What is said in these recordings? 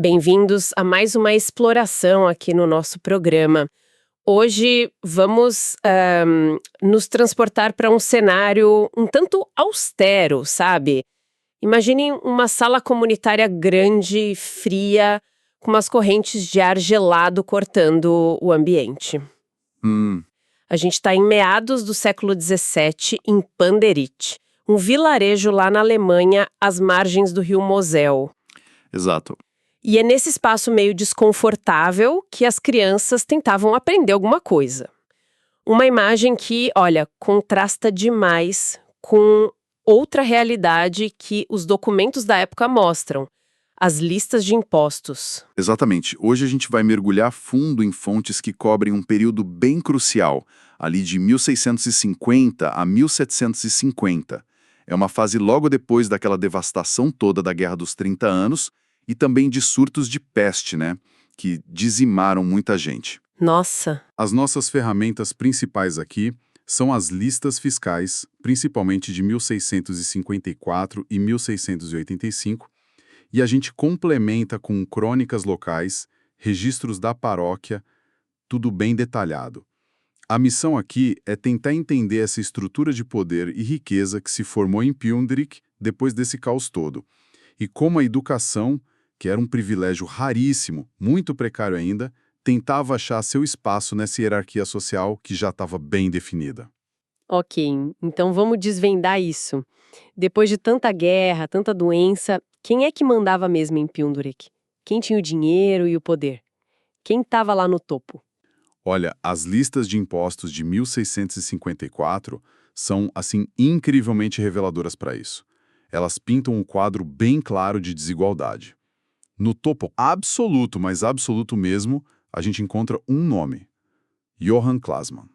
Bem-vindos a mais uma exploração aqui no nosso programa. Hoje vamos nos transportar para um cenário um tanto austero, sabe? Imaginem uma sala comunitária grande, fria, com umas correntes de ar gelado cortando o ambiente. A gente está em meados do século XVII, em Panderit, um vilarejo lá na Alemanha, às margens do rio Mosel. Exato. E é nesse espaço meio desconfortável que as crianças tentavam aprender alguma coisa. Uma imagem que, olha, contrasta demais com outra realidade que os documentos da época mostram: as listas de impostos. Exatamente. Hoje a gente vai mergulhar fundo em fontes que cobrem um período bem crucial, ali de 1650 a 1750. É uma fase logo depois daquela devastação toda da Guerra dos 30 Anos e também de surtos de peste, né? Que dizimaram muita gente. Nossa! As nossas ferramentas principais aqui são as listas fiscais, principalmente de 1654 e 1685, e a gente complementa com crônicas locais, registros da paróquia, tudo bem detalhado. A missão aqui é tentar entender essa estrutura de poder e riqueza que se formou em Pundrik depois desse caos todo, e como a educação, que era um privilégio raríssimo, muito precário ainda, tentava achar seu espaço nessa hierarquia social que já estava bem definida. Ok, então vamos desvendar isso. Depois de tanta guerra, tanta doença, quem é que mandava mesmo em Pundrik? Quem tinha o dinheiro e o poder? Quem estava lá no topo? Olha, as listas de impostos de 1654 são, assim, incrivelmente reveladoras para isso. Elas pintam um quadro bem claro de desigualdade. No topo absoluto, mas absoluto mesmo, a gente encontra um nome: Johann Klasmann.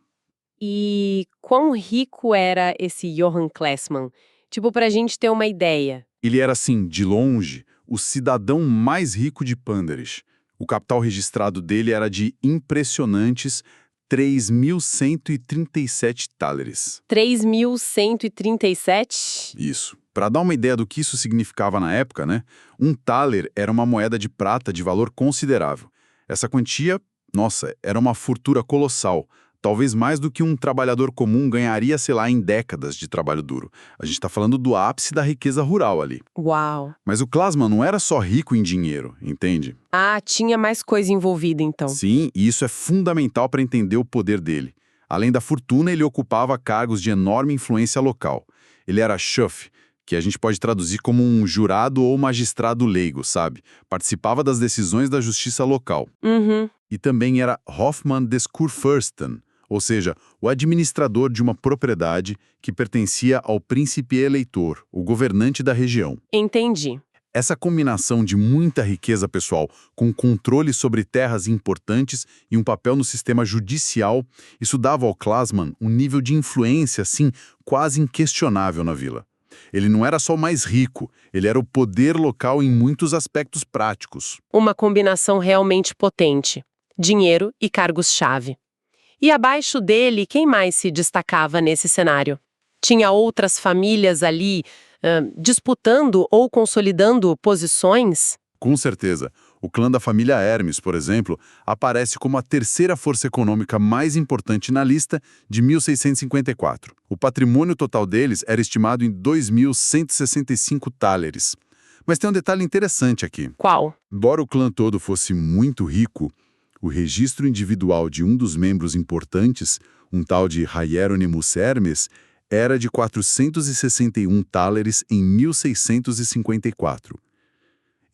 E quão rico era esse Johann Klessmann? Tipo, pra gente ter uma ideia. Ele era, assim, de longe, o cidadão mais rico de Panderich. O capital registrado dele era de impressionantes 3.137 thalers. 3.137? Isso. Para dar uma ideia do que isso significava na época, né? Um thaler era uma moeda de prata de valor considerável. Essa quantia, nossa, era uma fortuna colossal. Talvez mais do que um trabalhador comum ganharia, sei lá, em décadas de trabalho duro. A gente está falando do ápice da riqueza rural ali. Uau! Mas o Klasman não era só rico em dinheiro, entende? Ah, tinha mais coisa envolvida então. Sim, e isso é fundamental para entender o poder dele. Além da fortuna, ele ocupava cargos de enorme influência local. Ele era Schoff, que a gente pode traduzir como um jurado ou magistrado leigo, sabe? Participava das decisões da justiça local. Uhum. E também era Hofmann des Kurfürsten, ou seja, o administrador de uma propriedade que pertencia ao príncipe eleitor, o governante da região. Entendi. Essa combinação de muita riqueza pessoal com controle sobre terras importantes e um papel no sistema judicial, isso dava ao Klasman um nível de influência, assim, quase inquestionável na vila. Ele não era só o mais rico, ele era o poder local em muitos aspectos práticos. Uma combinação realmente potente. Dinheiro e cargos-chave. E abaixo dele, quem mais se destacava nesse cenário? Tinha outras famílias ali disputando ou consolidando posições? Com certeza. O clã da família Hermes, por exemplo, aparece como a terceira força econômica mais importante na lista de 1654. O patrimônio total deles era estimado em 2.165 thalers. Mas tem um detalhe interessante aqui. Qual? Embora o clã todo fosse muito rico, o registro individual de um dos membros importantes, um tal de Hieronymus Hermes, era de 461 thalers em 1654.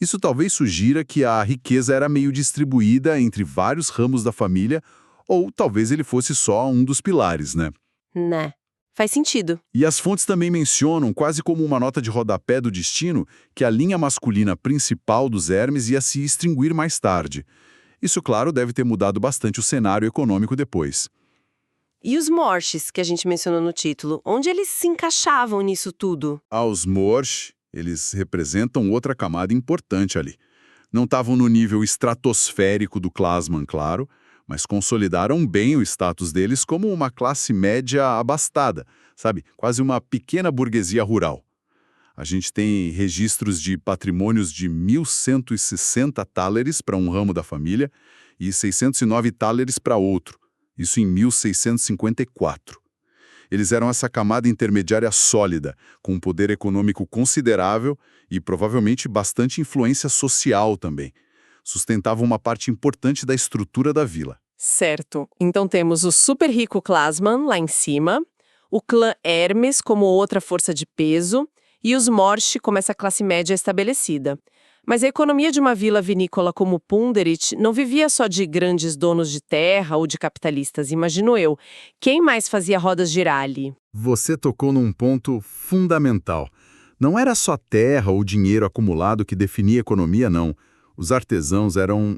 Isso talvez sugira que a riqueza era meio distribuída entre vários ramos da família, ou talvez ele fosse só um dos pilares, né? Né. Faz sentido. E as fontes também mencionam, quase como uma nota de rodapé do destino, que a linha masculina principal dos Hermes ia se extinguir mais tarde. Isso, claro, deve ter mudado bastante o cenário econômico depois. E os Morches, que a gente mencionou no título, onde eles se encaixavam nisso tudo? Os Morsch, eles representam outra camada importante ali. Não estavam no nível estratosférico do Klasman, claro, mas consolidaram bem o status deles como uma classe média abastada, sabe? Quase uma pequena burguesia rural. A gente tem registros de patrimônios de 1.160 thaler para um ramo da família e 609 thaler para outro, isso em 1654. Eles eram essa camada intermediária sólida, com um poder econômico considerável e provavelmente bastante influência social também. Sustentavam uma parte importante da estrutura da vila. Certo. Então temos o super rico Klasman lá em cima, o clã Hermes como outra força de peso e os Morsch como essa classe média estabelecida. Mas a economia de uma vila vinícola como Punderit não vivia só de grandes donos de terra ou de capitalistas, imagino eu. Quem mais fazia rodas girar ali? Você tocou num ponto fundamental. Não era só terra ou dinheiro acumulado que definia a economia, não. Os artesãos eram,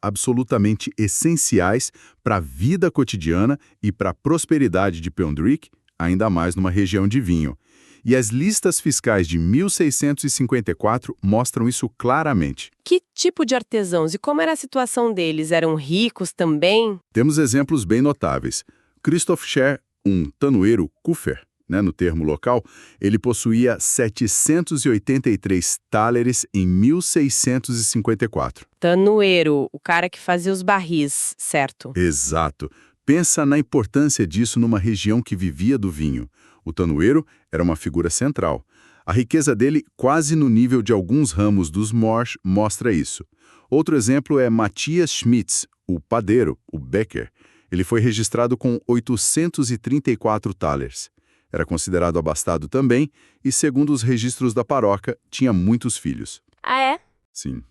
absolutamente essenciais para a vida cotidiana e para a prosperidade de Pondrick, ainda mais numa região de vinho. E as listas fiscais de 1654 mostram isso claramente. Que tipo de artesãos e como era a situação deles? Eram ricos também? Temos exemplos bem notáveis. Christoph Scher, um tanoeiro Kufer, no termo local, ele possuía 783 thalers em 1654. Tanoeiro, o cara que fazia os barris, certo? Exato. Pensa na importância disso numa região que vivia do vinho. O tanoeiro era uma figura central. A riqueza dele, quase no nível de alguns ramos dos Morsch, mostra isso. Outro exemplo é Matthias Schmitz, o padeiro, o Bäcker. Ele foi registrado com 834 thalers. Era considerado abastado também e, segundo os registros da paróquia, tinha muitos filhos. Ah, é? Sim.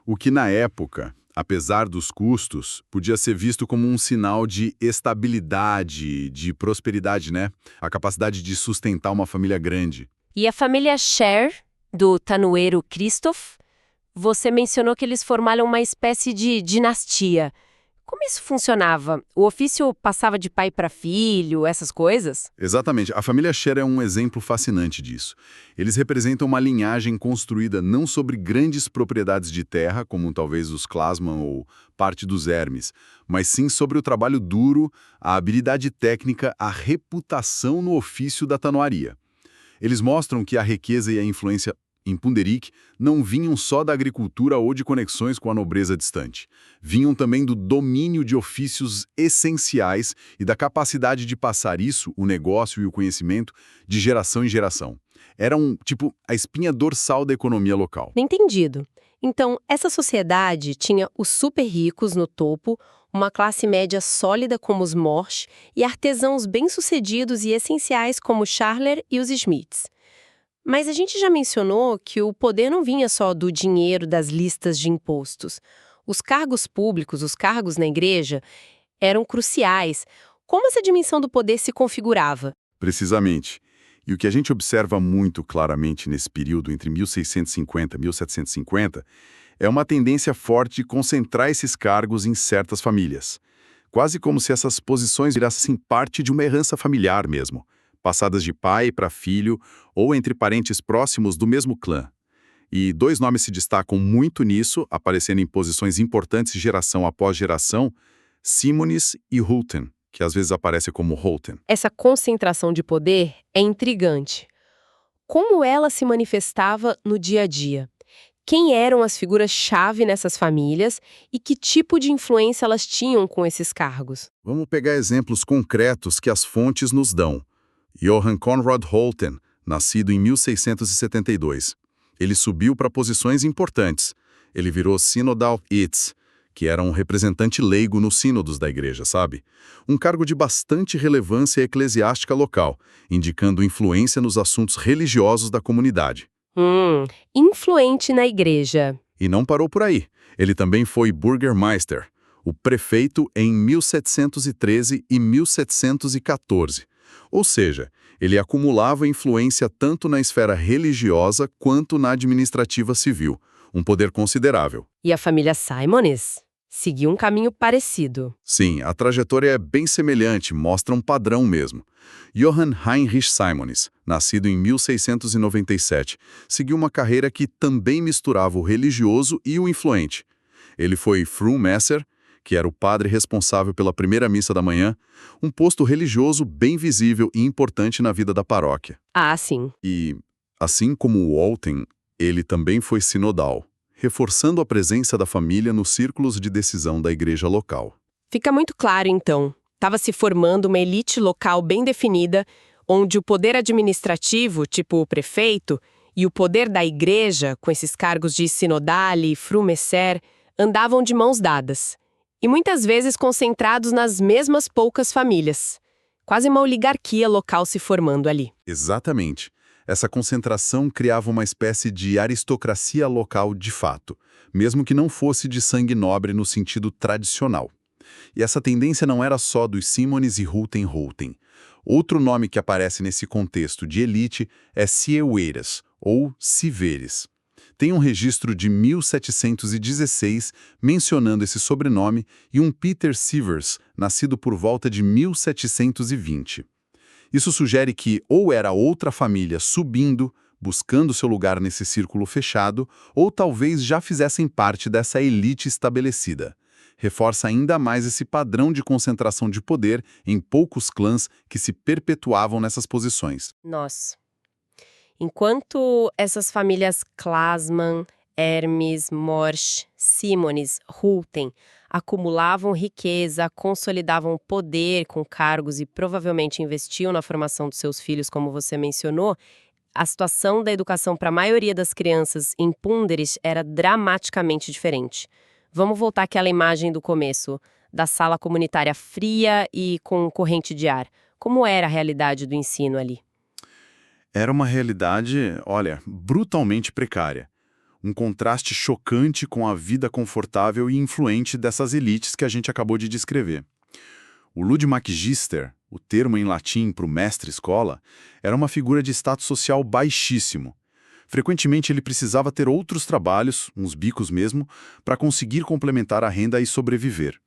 O que na época, apesar dos custos, podia ser visto como um sinal de estabilidade, de prosperidade, A capacidade de sustentar uma família grande. E a família Scher, do tanoeiro Christoph, você mencionou que eles formaram uma espécie de dinastia. Como isso funcionava? O ofício passava de pai para filho, essas coisas? Exatamente. A família Scher é um exemplo fascinante disso. Eles representam uma linhagem construída não sobre grandes propriedades de terra, como talvez os Klasman ou parte dos Hermes, mas sim sobre o trabalho duro, a habilidade técnica, a reputação no ofício da tanoaria. Eles mostram que a riqueza e a influência em Punderik não vinham só da agricultura ou de conexões com a nobreza distante. Vinham também do domínio de ofícios essenciais e da capacidade de passar isso, o negócio e o conhecimento, de geração em geração. Eram, a espinha dorsal da economia local. Entendido. Então, essa sociedade tinha os super ricos no topo, uma classe média sólida como os Morsch e artesãos bem-sucedidos e essenciais como os Scharler e os Schmitz. Mas a gente já mencionou que o poder não vinha só do dinheiro das listas de impostos. Os cargos públicos, os cargos na igreja, eram cruciais. Como essa dimensão do poder se configurava? Precisamente. E o que a gente observa muito claramente nesse período entre 1650 e 1750 é uma tendência forte de concentrar esses cargos em certas famílias. Quase como se essas posições virassem parte de uma herança familiar mesmo, passadas de pai para filho ou entre parentes próximos do mesmo clã. E dois nomes se destacam muito nisso, aparecendo em posições importantes geração após geração, Simonis e Hulten, que às vezes aparece como Holten. Essa concentração de poder é intrigante. Como ela se manifestava no dia a dia? Quem eram as figuras-chave nessas famílias e que tipo de influência elas tinham com esses cargos? Vamos pegar exemplos concretos que as fontes nos dão. Johann Conrad Holten, nascido em 1672. Ele subiu para posições importantes. Ele virou Synodal Itz, que era um representante leigo nos sínodos da igreja, sabe? Um cargo de bastante relevância eclesiástica local, indicando influência nos assuntos religiosos da comunidade. Influente na igreja. E não parou por aí. Ele também foi Burgermeister, o prefeito em 1713 e 1714. Ou seja, ele acumulava influência tanto na esfera religiosa quanto na administrativa civil, um poder considerável. E a família Simonis seguiu um caminho parecido. Sim, a trajetória é bem semelhante, mostra um padrão mesmo. Johann Heinrich Simonis, nascido em 1697, seguiu uma carreira que também misturava o religioso e o influente. Ele foi Frühmesser, que era o padre responsável pela primeira missa da manhã, um posto religioso bem visível e importante na vida da paróquia. Ah, sim. E Assim como o Olten, ele também foi sinodal, reforçando a presença da família nos círculos de decisão da igreja local. Fica muito claro, então. Estava se formando uma elite local bem definida, onde o poder administrativo, tipo o prefeito, e o poder da igreja, com esses cargos de sinodale e frumesser, andavam de mãos dadas. E muitas vezes concentrados nas mesmas poucas famílias. Quase uma oligarquia local se formando ali. Exatamente. Essa concentração criava uma espécie de aristocracia local de fato, mesmo que não fosse de sangue nobre no sentido tradicional. E essa tendência não era só dos Simones e Hulten. Outro nome que aparece nesse contexto de elite é Sieweiras, ou Siveres. Tem um registro de 1716 mencionando esse sobrenome e um Peter Sievers, nascido por volta de 1720. Isso sugere que ou era outra família subindo, buscando seu lugar nesse círculo fechado, ou talvez já fizessem parte dessa elite estabelecida. Reforça ainda mais esse padrão de concentração de poder em poucos clãs que se perpetuavam nessas posições. Nossa. Enquanto essas famílias Klasman, Hermes, Morsch, Simones, Hulten acumulavam riqueza, consolidavam poder com cargos e provavelmente investiam na formação dos seus filhos, como você mencionou, a situação da educação para a maioria das crianças em Punderis era dramaticamente diferente. Vamos voltar àquela imagem do começo, da sala comunitária fria e com corrente de ar. Como era a realidade do ensino ali? Era uma realidade, olha, brutalmente precária. Um contraste chocante com a vida confortável e influente dessas elites que a gente acabou de descrever. O Ludmagister, o termo em latim para o mestre-escola, era uma figura de status social baixíssimo. Frequentemente ele precisava ter outros trabalhos, uns bicos mesmo, para conseguir complementar a renda e sobreviver.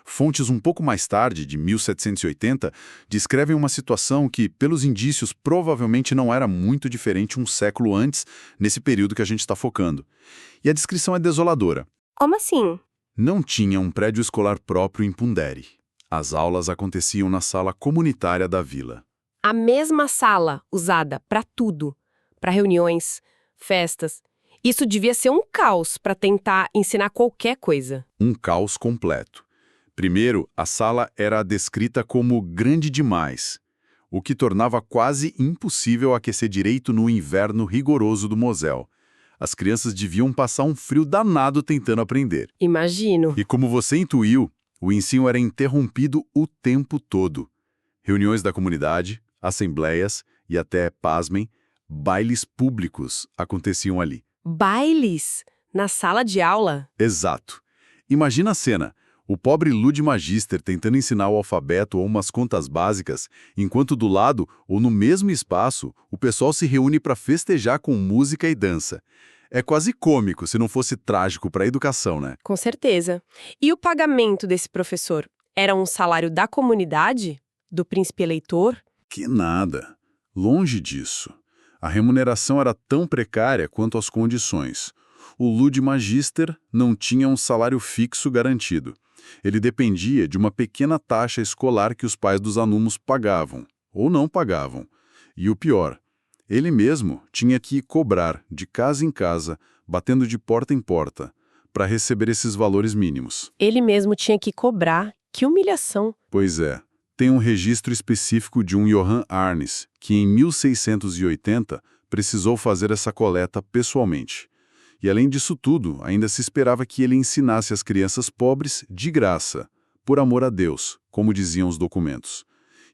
Fontes um pouco mais tarde, de 1780, descrevem uma situação que, pelos indícios, provavelmente não era muito diferente um século antes, nesse período que a gente está focando. E a descrição é desoladora. Como assim? Não tinha um prédio escolar próprio em Punderi. As aulas aconteciam na sala comunitária da vila. A mesma sala usada para tudo, para reuniões, festas. Isso devia ser um caos para tentar ensinar qualquer coisa. Um caos completo. Primeiro, a sala era descrita como grande demais, o que tornava quase impossível aquecer direito no inverno rigoroso do Mosel. As crianças deviam passar um frio danado tentando aprender. Imagino. E como você intuiu, o ensino era interrompido o tempo todo. Reuniões da comunidade, assembleias e até, pasmem, bailes públicos aconteciam ali. Bailes? Na sala de aula? Exato. Imagina a cena. O pobre Ludmagister tentando ensinar o alfabeto ou umas contas básicas, enquanto do lado, ou no mesmo espaço, o pessoal se reúne para festejar com música e dança. É quase cômico se não fosse trágico para a educação, né? Com certeza. E o pagamento desse professor? Era um salário da comunidade? Do príncipe eleitor? Que nada. Longe disso. A remuneração era tão precária quanto as condições. O Ludmagister não tinha um salário fixo garantido. Ele dependia de uma pequena taxa escolar que os pais dos alunos pagavam, ou não pagavam. E o pior, ele mesmo tinha que cobrar de casa em casa, batendo de porta em porta, para receber esses valores mínimos. Ele mesmo tinha que cobrar. Que humilhação. Pois é. Tem um registro específico de um Johann Arnes, que em 1680 precisou fazer essa coleta pessoalmente. E além disso tudo, ainda se esperava que ele ensinasse as crianças pobres de graça, por amor a Deus, como diziam os documentos.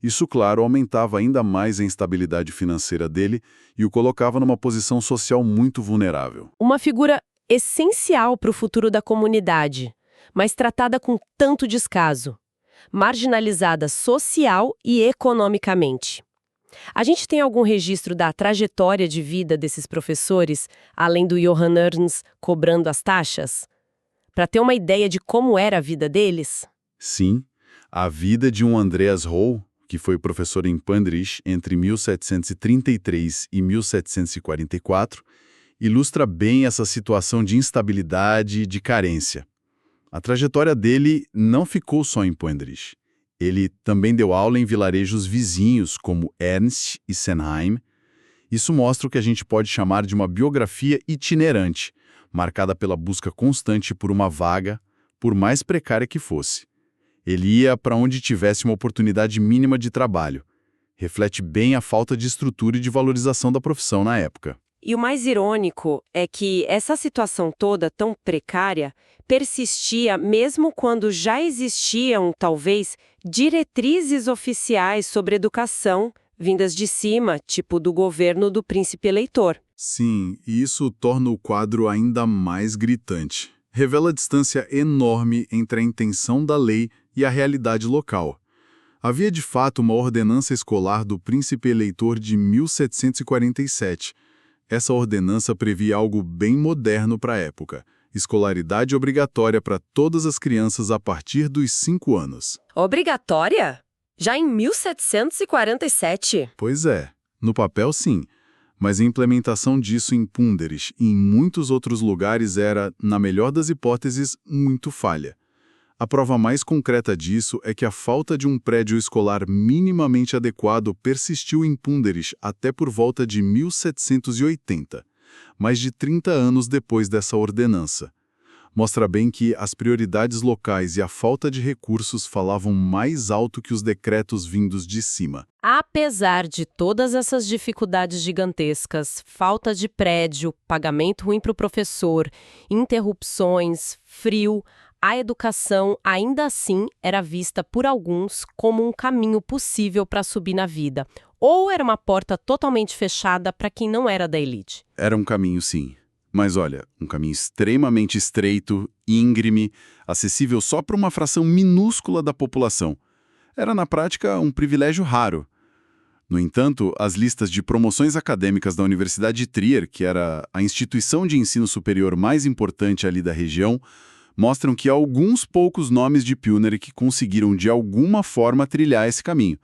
Isso, claro, aumentava ainda mais a instabilidade financeira dele e o colocava numa posição social muito vulnerável. Uma figura essencial para o futuro da comunidade, mas tratada com tanto descaso. Marginalizada social e economicamente. A gente tem algum registro da trajetória de vida desses professores, além do Johann Ernst cobrando as taxas? Para ter uma ideia de como era a vida deles? Sim, a vida de um Andreas Holl, que foi professor em Pandrich entre 1733 e 1744, ilustra bem essa situação de instabilidade e de carência. A trajetória dele não ficou só em Pandrich. Ele também deu aula em vilarejos vizinhos como Ernst e Senheim, Isso mostra o que a gente pode chamar de uma biografia itinerante, marcada pela busca constante por uma vaga, por mais precária que fosse. Ele ia para onde tivesse uma oportunidade mínima de trabalho. Reflete bem a falta de estrutura e de valorização da profissão na época. E o mais irônico é que essa situação toda tão precária persistia mesmo quando já existiam, talvez, diretrizes oficiais sobre educação vindas de cima, tipo do governo do príncipe eleitor. Sim, e isso torna o quadro ainda mais gritante. Revela a distância enorme entre a intenção da lei e a realidade local. Havia de fato uma ordenança escolar do príncipe eleitor de 1747. Essa ordenança previa algo bem moderno para a época: escolaridade obrigatória para todas as crianças a partir dos 5 anos. Obrigatória? Já em 1747? Pois é, no papel sim, mas a implementação disso em Punderis e em muitos outros lugares era, na melhor das hipóteses, muito falha. A prova mais concreta disso é que a falta de um prédio escolar minimamente adequado persistiu em Punderis até por volta de 1780, mais de 30 anos depois dessa ordenança. Mostra bem que as prioridades locais e a falta de recursos falavam mais alto que os decretos vindos de cima. Apesar de todas essas dificuldades gigantescas, falta de prédio, pagamento ruim para o professor, interrupções, frio, a educação ainda assim era vista por alguns como um caminho possível para subir na vida, ou era uma porta totalmente fechada para quem não era da elite. Era um caminho, sim. Mas olha, um caminho extremamente estreito, íngreme, acessível só para uma fração minúscula da população. Era, na prática, um privilégio raro. No entanto, as listas de promoções acadêmicas da Universidade de Trier, que era a instituição de ensino superior mais importante ali da região, mostram que há alguns poucos nomes de pioneiro que conseguiram de alguma forma trilhar esse caminho.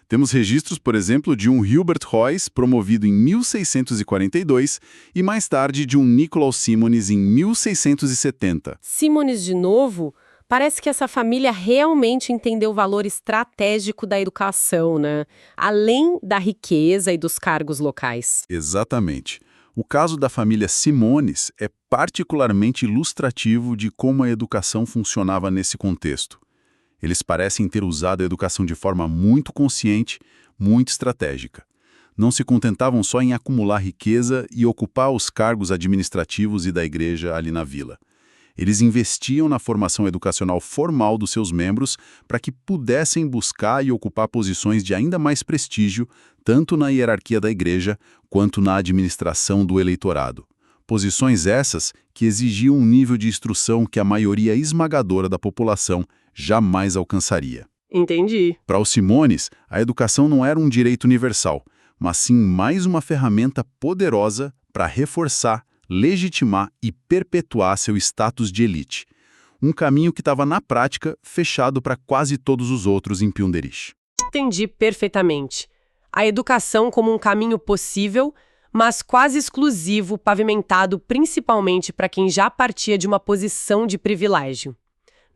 Temos registros, por exemplo, de um Hubert Royce, promovido em 1642, e mais tarde de um Nicolaus Simons em 1670. Simons de novo? Parece que essa família realmente entendeu o valor estratégico da educação, né? Além da riqueza e dos cargos locais. Exatamente. O caso da família Simons é particularmente ilustrativo de como a educação funcionava nesse contexto. Eles parecem ter usado a educação de forma muito consciente, muito estratégica. Não se contentavam só em acumular riqueza e ocupar os cargos administrativos e da igreja ali na vila. Eles investiam na formação educacional formal dos seus membros para que pudessem buscar e ocupar posições de ainda mais prestígio, tanto na hierarquia da igreja quanto na administração do eleitorado. Posições essas que exigiam um nível de instrução que a maioria esmagadora da população jamais alcançaria. Entendi. Para os Simons, a educação não era um direito universal, mas sim mais uma ferramenta poderosa para reforçar, legitimar e perpetuar seu status de elite. Um caminho que estava, na prática, fechado para quase todos os outros em Punderis. Entendi perfeitamente. A educação como um caminho possível, mas quase exclusivo, pavimentado principalmente para quem já partia de uma posição de privilégio.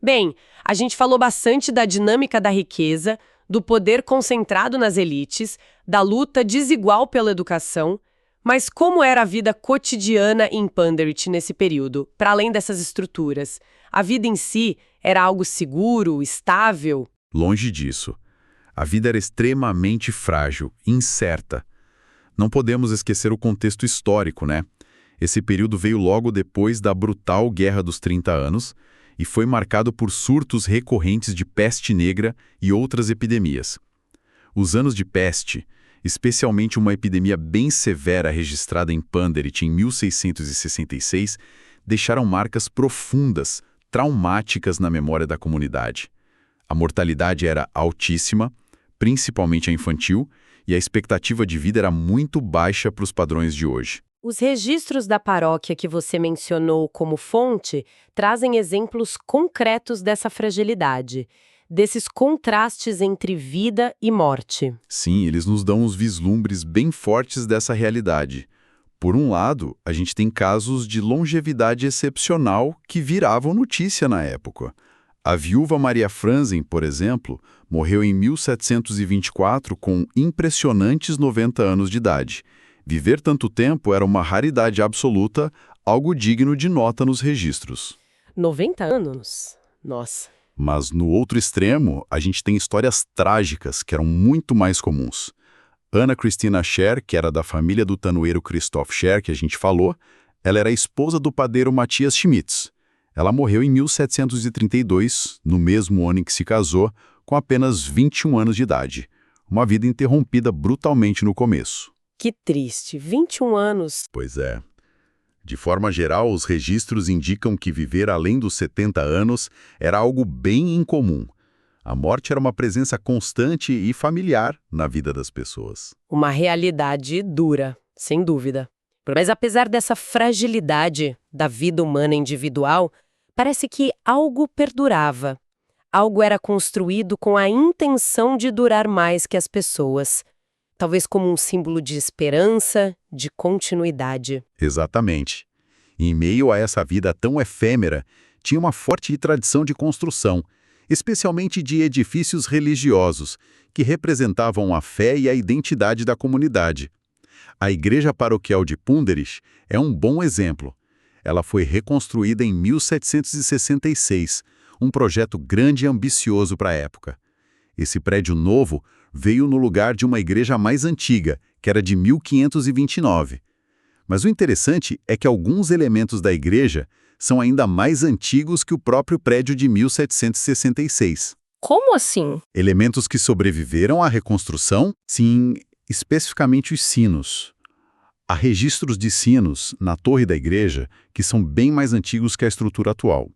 Bem, a gente falou bastante da dinâmica da riqueza, do poder concentrado nas elites, da luta desigual pela educação, mas como era a vida cotidiana em Punderis nesse período, para além dessas estruturas? A vida em si era algo seguro, estável? Longe disso. A vida era extremamente frágil, incerta. Não podemos esquecer o contexto histórico, né? Esse período veio logo depois da brutal Guerra dos 30 Anos e foi marcado por surtos recorrentes de peste negra e outras epidemias. Os anos de peste, especialmente uma epidemia bem severa registrada em Punderis em 1666, deixaram marcas profundas, traumáticas na memória da comunidade. A mortalidade era altíssima, principalmente a infantil, e a expectativa de vida era muito baixa para os padrões de hoje. Os registros da paróquia que você mencionou como fonte trazem exemplos concretos dessa fragilidade, desses contrastes entre vida e morte. Sim, eles nos dão uns vislumbres bem fortes dessa realidade. Por um lado, a gente tem casos de longevidade excepcional que viravam notícia na época. A viúva Maria Franzen, por exemplo, morreu em 1724 com impressionantes 90 anos de idade. Viver tanto tempo era uma raridade absoluta, algo digno de nota nos registros. 90 anos? Nossa. Mas no outro extremo, a gente tem histórias trágicas que eram muito mais comuns. Anna Christina Scher, que era da família do tanoeiro Christoph Scher, que a gente falou, ela era esposa do padeiro Matthias Schmitz. Ela morreu em 1732, no mesmo ano em que se casou, com apenas 21 anos de idade. Uma vida interrompida brutalmente no começo. Que triste, 21 anos. Pois é. De forma geral, os registros indicam que viver além dos 70 anos era algo bem incomum. A morte era uma presença constante e familiar na vida das pessoas. Uma realidade dura, sem dúvida. Mas apesar dessa fragilidade da vida humana individual, parece que algo perdurava. Algo era construído com a intenção de durar mais que as pessoas. Talvez como um símbolo de esperança, de continuidade. Exatamente. Em meio a essa vida tão efêmera, tinha uma forte tradição de construção, especialmente de edifícios religiosos, que representavam a fé e a identidade da comunidade. A igreja paroquial de Punderich é um bom exemplo. Ela foi reconstruída em 1766, um projeto grande e ambicioso para a época. Esse prédio novo veio no lugar de uma igreja mais antiga, que era de 1529. Mas o interessante é que alguns elementos da igreja são ainda mais antigos que o próprio prédio de 1766. Como assim? Elementos que sobreviveram à reconstrução, sim, especificamente os sinos. Há registros de sinos na torre da igreja que são bem mais antigos que a estrutura atual.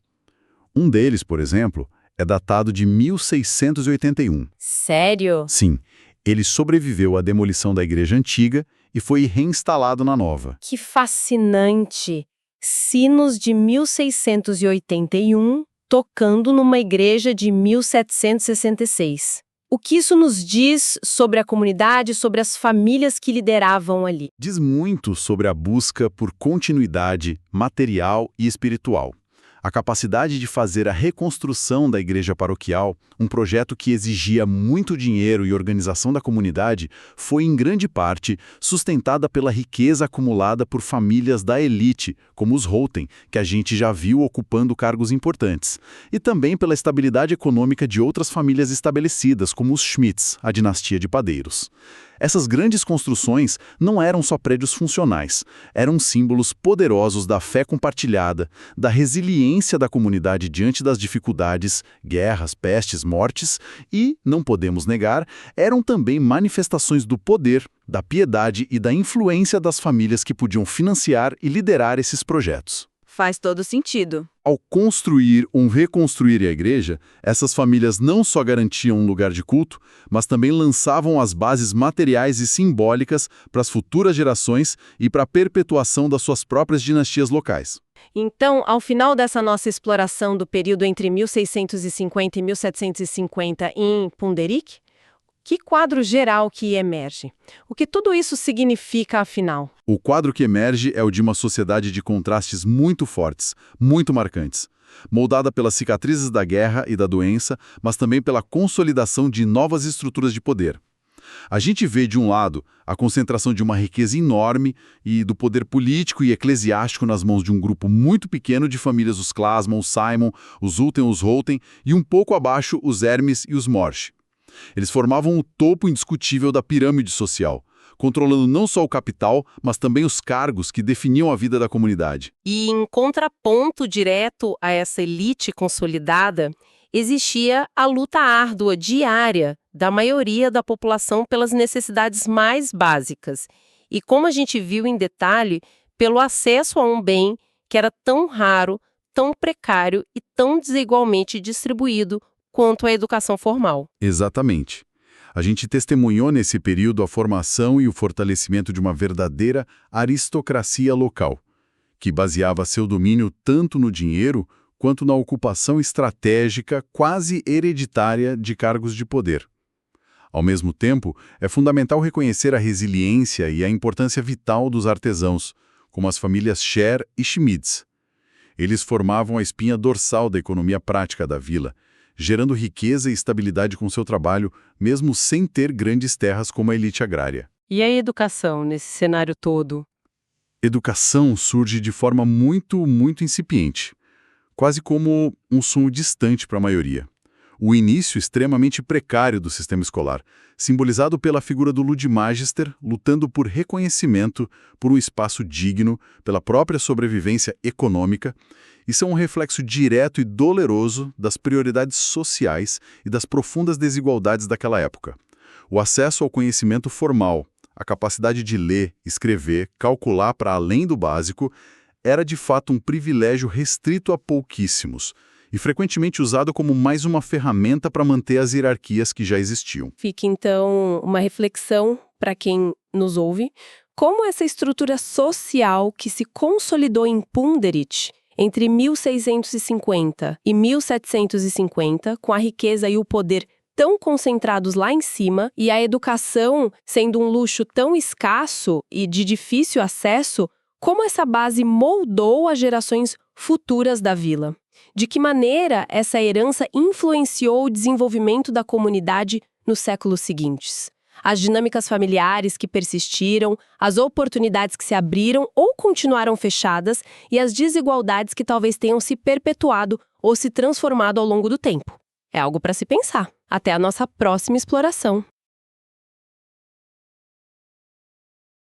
Um deles, por exemplo, é datado de 1681. Sério? Sim, ele sobreviveu à demolição da igreja antiga e foi reinstalado na nova. Que fascinante! Sinos de 1681 tocando numa igreja de 1766. O que isso nos diz sobre a comunidade, sobre as famílias que lideravam ali? Diz muito sobre a busca por continuidade material e espiritual. A capacidade de fazer a reconstrução da igreja paroquial, um projeto que exigia muito dinheiro e organização da comunidade, foi em grande parte sustentada pela riqueza acumulada por famílias da elite, como os Rothen, que a gente já viu ocupando cargos importantes, e também pela estabilidade econômica de outras famílias estabelecidas, como os Schmitz, a dinastia de padeiros. Essas grandes construções não eram só prédios funcionais, eram símbolos poderosos da fé compartilhada, da resiliência da comunidade diante das dificuldades, guerras, pestes, mortes e, não podemos negar, eram também manifestações do poder, da piedade e da influência das famílias que podiam financiar e liderar esses projetos. Faz todo sentido. Ao construir ou reconstruir a igreja, essas famílias não só garantiam um lugar de culto, mas também lançavam as bases materiais e simbólicas para as futuras gerações e para a perpetuação das suas próprias dinastias locais. Então, ao final dessa nossa exploração do período entre 1650 e 1750 em Punderich, que quadro geral que emerge? O que tudo isso significa, afinal? O quadro que emerge é o de uma sociedade de contrastes muito fortes, muito marcantes, moldada pelas cicatrizes da guerra e da doença, mas também pela consolidação de novas estruturas de poder. A gente vê, de um lado, a concentração de uma riqueza enorme e do poder político e eclesiástico nas mãos de um grupo muito pequeno de famílias, os Klasman, os Simon, os Ulten, os Rothen, e um pouco abaixo os Hermes e os Morsch. Eles formavam o topo indiscutível da pirâmide social, controlando não só o capital, mas também os cargos que definiam a vida da comunidade. E em contraponto direto a essa elite consolidada, existia a luta árdua, diária, da maioria da população pelas necessidades mais básicas. E como a gente viu em detalhe, pelo acesso a um bem que era tão raro, tão precário e tão desigualmente distribuído quanto a educação formal. Exatamente. A gente testemunhou nesse período a formação e o fortalecimento de uma verdadeira aristocracia local, que baseava seu domínio tanto no dinheiro quanto na ocupação estratégica quase hereditária de cargos de poder. Ao mesmo tempo, é fundamental reconhecer a resiliência e a importância vital dos artesãos, como as famílias Scher e Schmitz. Eles formavam a espinha dorsal da economia prática da vila, gerando riqueza e estabilidade com seu trabalho, mesmo sem ter grandes terras como a elite agrária. E a educação nesse cenário todo? Educação surge de forma muito incipiente, quase como um sonho distante para a maioria. O início extremamente precário do sistema escolar, simbolizado pela figura do Ludmagister lutando por reconhecimento, por um espaço digno, pela própria sobrevivência econômica, isso é um reflexo direto e doloroso das prioridades sociais e das profundas desigualdades daquela época. O acesso ao conhecimento formal, a capacidade de ler, escrever, calcular para além do básico, era de fato um privilégio restrito a pouquíssimos, e frequentemente usado como mais uma ferramenta para manter as hierarquias que já existiam. Fica, então, uma reflexão para quem nos ouve. Como essa estrutura social que se consolidou em Punderit entre 1650 e 1750, com a riqueza e o poder tão concentrados lá em cima, e a educação sendo um luxo tão escasso e de difícil acesso, como essa base moldou as gerações futuras da vila? De que maneira essa herança influenciou o desenvolvimento da comunidade nos séculos seguintes? As dinâmicas familiares que persistiram, as oportunidades que se abriram ou continuaram fechadas e as desigualdades que talvez tenham se perpetuado ou se transformado ao longo do tempo. É algo para se pensar. Até a nossa próxima exploração.